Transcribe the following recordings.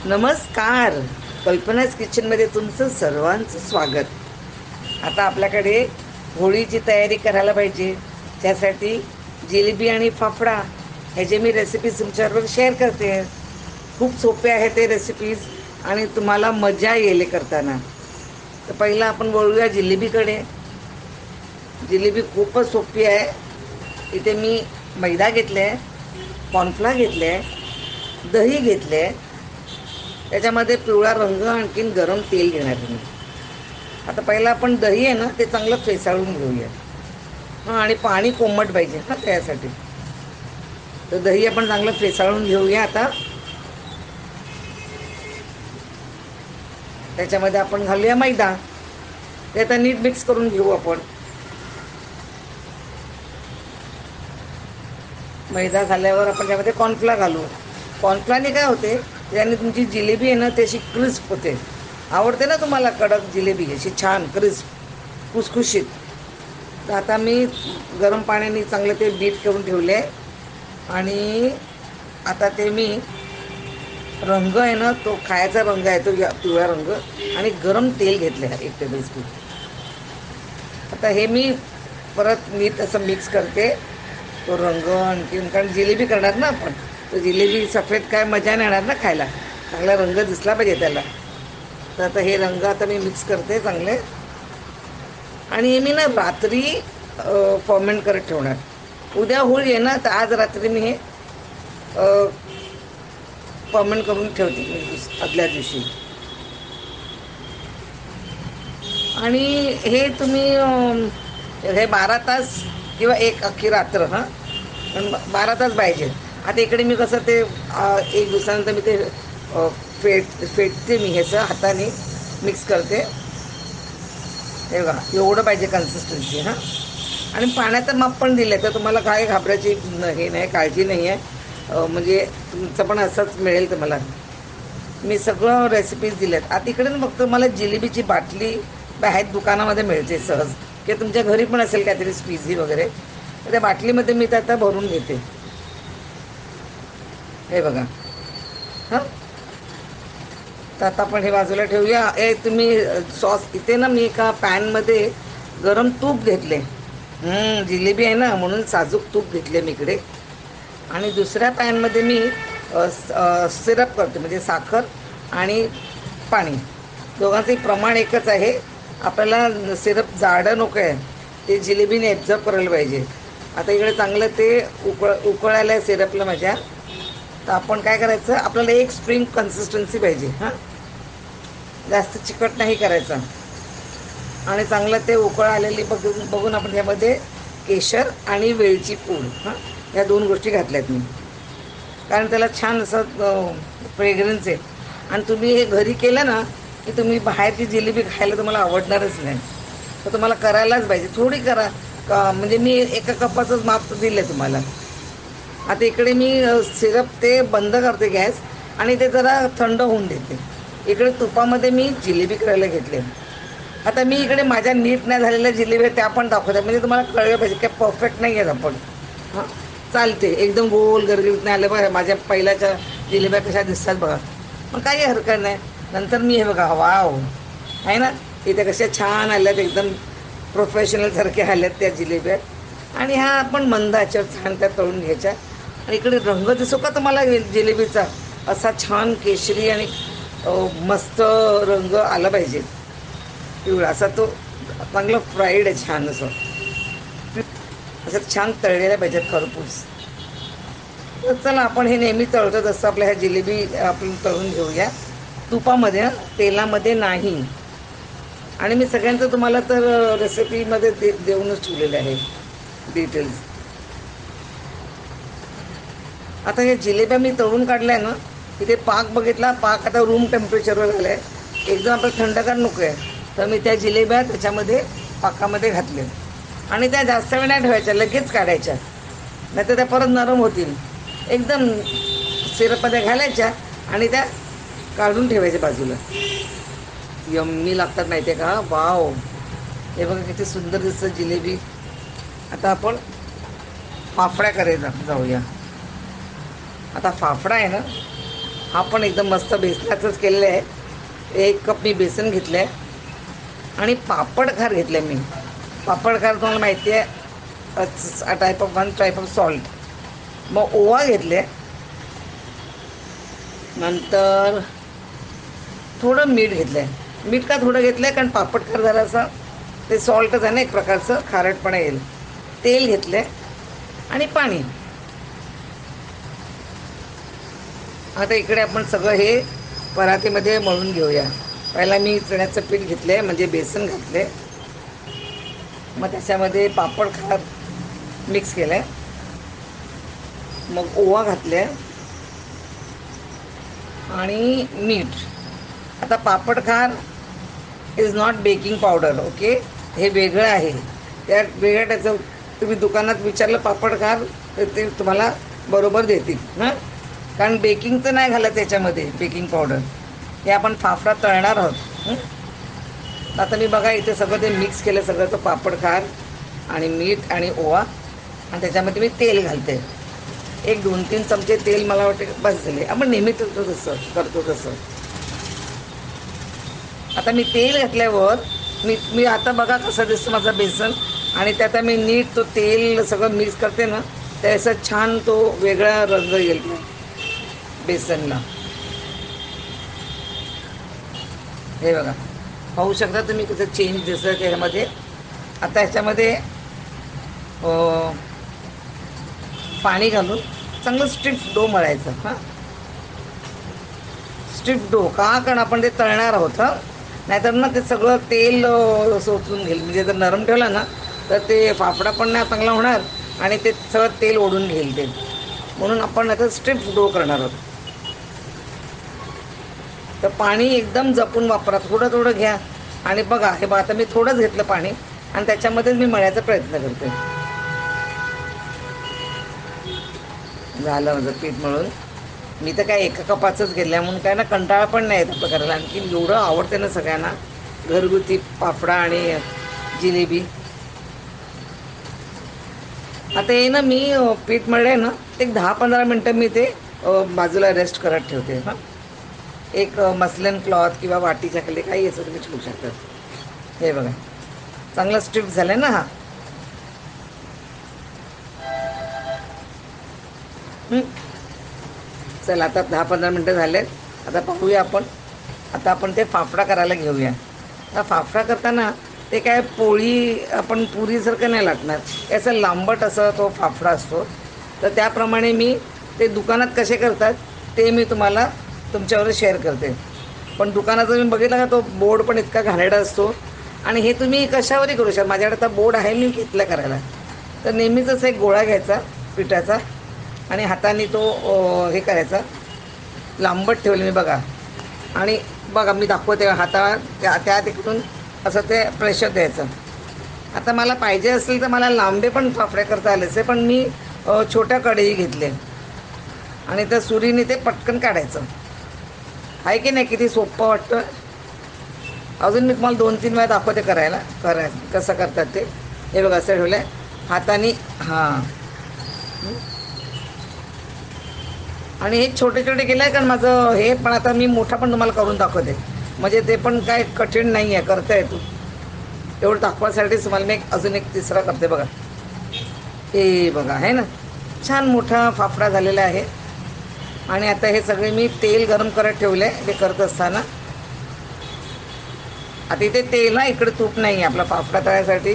नमस्कार. कल्पनाच किचनमध्ये तुमचं सर्वांचं स्वागत. आता आपल्याकडे होळीची तयारी करायला पाहिजे. त्यासाठी जिलेबी आणि फाफडा ह्याचे मी रेसिपीज तुमच्याबरोबर शेअर करते. खूप सोपे आहे ते रेसिपीज आणि तुम्हाला मजा येईल करताना. तर पहिलं आपण वळूया जिलेबीकडे. जिलेबी खूपच सोपी आहे. इथे मी मैदा घेतले आहे, कॉर्नफ्लॉर घेतले आहे, दही घेतले आहे, त्याच्यामध्ये पिवळा रंग, आणखीन गरम तेल घेणार मी. आता पहिलं आपण दही आहे ना ते चांगलं फेसाळून घेऊया. हां, आणि पाणी कोमट पाहिजे हां त्यासाठी. तर दही आपण चांगलं फेसाळून घेऊया. आता त्याच्यामध्ये आपण घालूया मैदा. ते आता नीट मिक्स करून घेऊ आपण. मैदा घाल्यावर आपण त्यामध्ये कॉर्नफ्लॉर घालू. कॉर्नफ्लॉरने काय होते, त्याने तुमची जिलेबी आहे ना ती अशी क्रिस्प होते. आवडते ना तुम्हाला कडक जिलेबी, अशी छान क्रिस्प खुसखुशीत. तर आता मी गरम पाण्याने चांगलं ते बीट करून ठेवले आहे. आणि आता ते मी रंग आहे ना तो खायचा रंग आहे, तो पिवळा रंग, आणि गरम तेल घेतले आहे 1 टेबलस्पून. आता हे मी परत नीट असं मिक्स करते. तो रंग आणखीन, कारण जिलेबी करणार ना आपण, तर जिलेबी सफेद काय मजा नाही येणार ना खायला, चांगला रंग दिसला पाहिजे त्याला. तर आता हे रंग आता मी मिक्स करते चांगले. आणि हे मी ना रात्री फॉर्मेंट करत ठेवणार. उद्या होळी आहे ना, तर आज रात्री मी हे फॉर्मेंट करून ठेवते मी आदल्या दिवशी. आणि हे तुम्ही हे 12 तास किंवा एक अख्खी रात्र, हां, पण 12 तास पाहिजे. आता इकडे मी कसं ते 1 दिवसानंतर मी ते फेटते मी ह्याचं हाताने मिक्स करते. हे बघा एवढं पाहिजे कन्सिस्टन्सी. हां, आणि पाण्याचं माप पण दिलं आहे, तर तुम्हाला काय घाबरायची हे नाही, काळजी नाही आहे. म्हणजे तुमचं पण असंच मिळेल तुम्हाला. मी सगळं रेसिपीज दिल्यात. आता इकडे ना फक्त मला जिलेबीची बाटली बाहेर दुकानामध्ये मिळते सहज, किंवा तुमच्या घरी पण असेल काहीतरी स्पीझी वगैरे, तर त्या बाटलीमध्ये मी ते आता भरून घेते. हे बघा. हां, तर आता आपण हे बाजूला ठेवूया. हे तुम्ही सॉस इथे ना मी एका पॅनमध्ये गरम तूप घेतले. जिलेबी आहे ना म्हणून साजूक तूप घेतले मी इकडे. आणि दुसऱ्या पॅनमध्ये मी सिरप करते, म्हणजे साखर आणि पाणी, दोघांचंही प्रमाण एकच आहे. आपल्याला सिरप जाडं नको आहे, ते जिलेबीने ॲब्झॉर्ब करायला पाहिजे. आता इकडे चांगलं ते उकळायला आहे सिरपला माझ्या. तर आपण काय करायचं, आपल्याला एक स्प्रिंग कन्सिस्टन्सी पाहिजे. हां, जास्त चिकट नाही करायचं. आणि चांगलं ते उकळ आलेली बघून बघून आपण त्यामध्ये केशर आणि वेलची पूड, हां, या 2 गोष्टी घातल्यात मी, कारण त्याला छान असं फ्रेग्रन्स आहे. आणि तुम्ही हे घरी केलं ना की तुम्ही बाहेरची जिलेबी खायला तुम्हाला आवडणारच नाही. तर तुम्हाला करायलाच पाहिजे. थोडी करा म्हणजे मी एका कपाचंच माप दिलं तुम्हाला. आता इकडे मी सिरप ते बंद करते गॅस, आणि ते जरा थंड होऊन देते. इकडे तुपामध्ये मी जिलेबी करायला घेतले. आता मी इकडे माझ्या नीट नाही झालेल्या जिलेबी त्या पण दाखवते, म्हणजे तुम्हाला कळलं पाहिजे काय परफेक्ट नाही आहेत आपण. हां, चालते एकदम गोल गरगरीत नाही आलं बघा. माझ्या पहिल्याच्या जिलेब्या कशा दिसतात बघा, मग काही हरकत नाही. नंतर मी हे बघा, वाव आहे ना, इथे कशा छान आल्यात, एकदम प्रोफेशनलसारख्या आल्यात त्या जिलेब्या. आणि ह्या आपण मंद आचेवर छान त्या तळून घ्यायच्या. आणि इकडे रंग दिसो का तुम्हाला जिलेबीचा, असा छान केशरी आणि मस्त रंग आला पाहिजे पिवळा असा. तो चांगला फ्राईड आहे छान असं, असं छान तळलेल्या पाहिजेत खरपूस. तर चला आपण हे नेहमी तळतो तसं आपल्या ह्या जिलेबी आपण तळून घेऊया तुपामध्ये, तेलामध्ये नाही. आणि मी सगळ्यांचं तुम्हाला तर रेसिपीमध्ये देऊनच ठेवलेले आहे डिटेल्स. आता हे जिलेब्या मी तळून काढल्या ना, इथे पाक बघितला, पाक आता रूम टेम्परेचरवर झाला आहे, एकदम आपलं थंडगार नको आहे. तर मी त्या जिलेब्या त्याच्यामध्ये पाकामध्ये घातले. आणि त्या जास्त वेळ नाही ठेवायच्या, लगेच काढायच्या, नाहीतर त्या परत नरम होतील. एकदम सिरपमध्ये घालायच्या आणि त्या काढून ठेवायच्या बाजूला. यम्मी लागतात माहिती आहे का, वाव. हे बघा किती सुंदर दिसतं जिलेबी. आता आपण फाफड्या करायला जाऊया. आता फाफडा आहे ना, हा पण एकदम मस्त बेसनाचंच केलेलं आहे. 1 कप मी बेसन घेतलं आहे आणि पापड खार घेतलं आहे मी. पापड खार तुम्हाला माहिती आहे, type of 1 type of salt. मग ओवा घेतले, नंतर थोडं मीठ घेतलं आहे. मीठ का थोडं घेतलं आहे, कारण पापड खार जरासं ते सॉल्टच आहे ना, एक प्रकारचं खारटपणा येईल. तेल घेतलं आहे आणि पाणी. आता इकडे आपण सगळं हे परातीमध्ये मळून घेऊया. पहिला मी चण्याचं पीठ घेतलं आहे, म्हणजे बेसन घातले, मग त्याच्यामध्ये पापड खार मिक्स केलं आहे, मग ओवा घातले आणि मीठ. आता पापड खार is not baking powder, okay, हे वेगळं आहे. त्या वेगळ्या त्याचं तुम्ही दुकानात विचारलं पापड खार तर ते तुम्हाला बरोबर देतील हां, कारण बेकिंगचं नाही घालत त्याच्यामध्ये, बेकिंग पावडर. हे आपण फाफडा तळणार आहोत. आता मी बघा इथे सगळं ते मिक्स केलं, सगळं तो पापड खार आणि मीठ आणि ओवा, आणि त्याच्यामध्ये मी तेल घालते. 1-2-3 चमचे तेल मला वाटते बस झाले. आपण नेहमी करतो तसं. आता मी तेल घातल्यावर मी आता बघा कसं दिसतं माझं बेसन, आणि त्यात मी नीट तो तेल सगळं मिक्स करते ना, त्याचा छान तो वेगळा रंग येईल बेसनला. हे बघा, पाहू शकता तुम्ही कसं चेंज दिसतं त्याच्यामध्ये. आता ह्याच्यामध्ये पाणी घालून चांगलं स्टिफ डो मळायचं. हां, स्टिफ डो का, कारण आपण ते तळणार आहोत. हां, नाहीतर ना ते सगळं तेल सोचून घेईल. म्हणजे जर नरम ठेवला ना तर ते फाफडा पण नाही चांगला होणार, आणि ते सगळं तेल ओढून घेईल ते. म्हणून आपण आता स्टिफ डो करणार आहोत. तर पाणी एकदम जपून वापरा, थोडं थोडं घ्या. आणि बघा हे आता मी थोडंच घेतलं पाणी, आणि त्याच्यामध्येच मी मळायचा प्रयत्न करते. झालं माझं पीठ मळून. मी तर काय 1 कपाचंच घेतलं, म्हणून काय ना कंटाळा पण नाही येत आपलं करायला. आणखी एवढं आवडते ना सगळ्यांना घरगुती फाफडा आणि जिलेबी. आता हे ना मी पीठ मळलं ना, एक 10-15 मिनटं मी ते बाजूला रेस्ट करत ठेवते. हां, एक मसलन क्लॉथ किंवा वाटीच्या खाली काही असं तुम्ही ठेवू शकतात. हे बघा चांगलं स्टिफ झालं ना. हा, चला आता 10-15 मिनटं झालेत. आता पाहूया आपण. आता आपण ते फाफडा करायला घेऊया. आता फाफडा करताना ते काय पोळी आपण पुरीसारखं नाही लाटणार, असं लांबट असं तो फाफडा असतो. तर त्याप्रमाणे मी ते दुकानात कसे करतात ते मी तुम्हाला तुमच्यावर शेअर करते. पण दुकानाचा मी बघितला का, तो बोर्ड पण इतका घाणेरडा असतो. आणि हे तुम्ही कशावरही करू शकता. माझ्याकडे आता बोर्ड आहे, मी घेतलं करायला. तर नेहमीच असं एक गोळा घ्यायचा पिठाचा, आणि हाताने तो हे करायचा, लांबट ठेवले मी बघा. आणि बघा मी दाखवते हाता त्या तिकडून असं ते प्रेशर द्यायचं. आता मला पाहिजे असेल तर मला लांबे पण फाफडे करता आले असते, पण मी छोट्या कढई घेतले, आणि त्या सुरीने ते पटकन काढायचं. आहे की नाही, किती सोपं वाटतं. अजून मी तुम्हाला 2-3 वेळा दाखवते कसं करतात ते. हे बघा असं ठेवलं आहे हाताने. हां, आणि हे छोटे छोटे केलं आहे, कारण माझं हे पण आता मी मोठा पण तुम्हाला करून दाखवते. म्हणजे ते पण काय कठीण नाही आहे, करता येतो. एवढं दाखवायसाठीच तुम्हाला मी अजून एक तिसरा करते बघा. हे बघा, आहे ना छान मोठा फाफडा झालेला आहे. आणि आता हे सगळे मी तेल गरम करत ठेवले आहे. हे करत असताना आता इथे तेल ना, इकडे तूप नाही आहे. आपला फाफडा तळायसाठी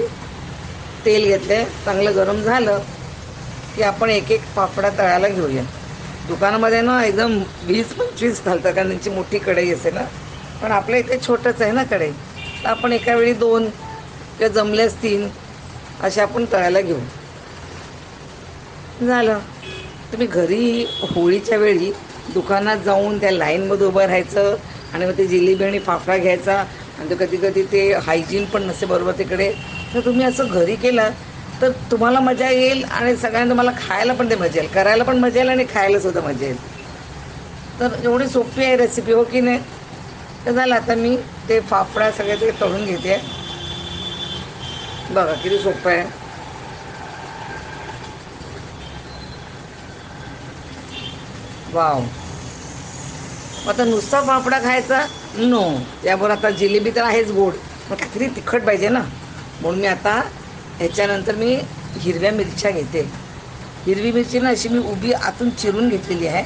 तेल घेतलं, चांगलं गरम झालं की आपण एक एक फाफडा तळायला घेऊया. दुकानामध्ये ना एकदम 20-25 घालतात, कारण त्यांची मोठी कढई असते ना. पण आपल्या इथे छोटंच आहे ना कढई, तर आपण एका वेळी 2 किंवा जमल्यास 3 असे आपण तळायला घेऊ. झालं. तुम्ही घरी होळीच्या वेळी दुकानात जाऊन त्या लाईनमध्ये उभं राहायचं, आणि मग ते जिलेबी आणि फाफडा घ्यायचा, आणि तो कधी कधी ते हायजीन पण नसते बरोबर तिकडे. तर तुम्ही असं घरी केलं तर तुम्हाला मजा येईल, आणि सगळ्यांना तुम्हाला खायला पण ते मजा येईल, करायला पण मजा येईल, आणि खायलासुद्धा मजा येईल. तर एवढी सोपी आहे रेसिपी, हो की नाही. तर झालं. आता मी ते फाफडा सगळे ते तळून घेते. बघा किती सोपं आहे. वाव, आता नुसता फाफडा खायचा नो, त्याबरोबर आता जिलेबी तर आहेच गोड, मग काहीतरी तिखट पाहिजे ना. म्हणून मी आता ह्याच्यानंतर मी हिरव्या मिरच्या घेते. हिरवी मिरची ना अशी मी उभी आतून चिरून घेतलेली आहे,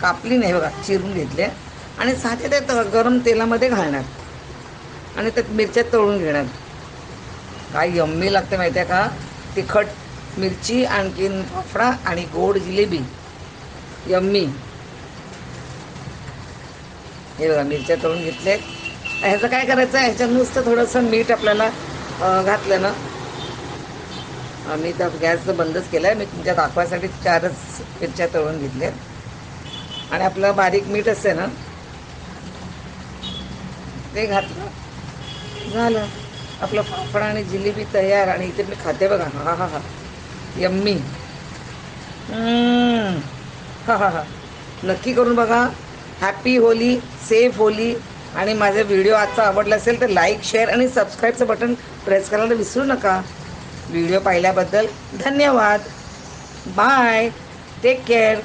कापली नाही बघा, चिरून घेतली आणि साधे त्या गरम तेलामध्ये घालणार आणि त्यात मिरच्या तळून घेणार. काय यम्मी लागते माहिती आहे का, तिखट मिरची आणखीन फाफडा आणि गोड जिलेबी, यम्मी. हे बघा मिरच्या तळून घेतले. ह्याचं काय करायचं आहे, ह्याच्यात नुसतं थोडंसं मीठ आपल्याला घातलं ना. मी तर गॅस बंदच केला आहे, मी तुमच्या दाखवायसाठी 4च मिरच्या तळून घेतल्या आणि आपलं बारीक मीठ असते ना ते घातलं, झालं आपलं फाफडा आणि जिलेबी तयार. आणि इथे मी खाते बघा, हा हा हा, यम्मी. हा हा हा, नक्की करून बघा. Happy Holy, safe Holy. आणि माझा व्हिडिओ आजचा आवडला असेल तर लाईक, शेअर आणि सबस्क्राईबचं बटन प्रेस करायला विसरू नका. व्हिडिओ पाहिल्याबद्दल धन्यवाद. Bye, take care.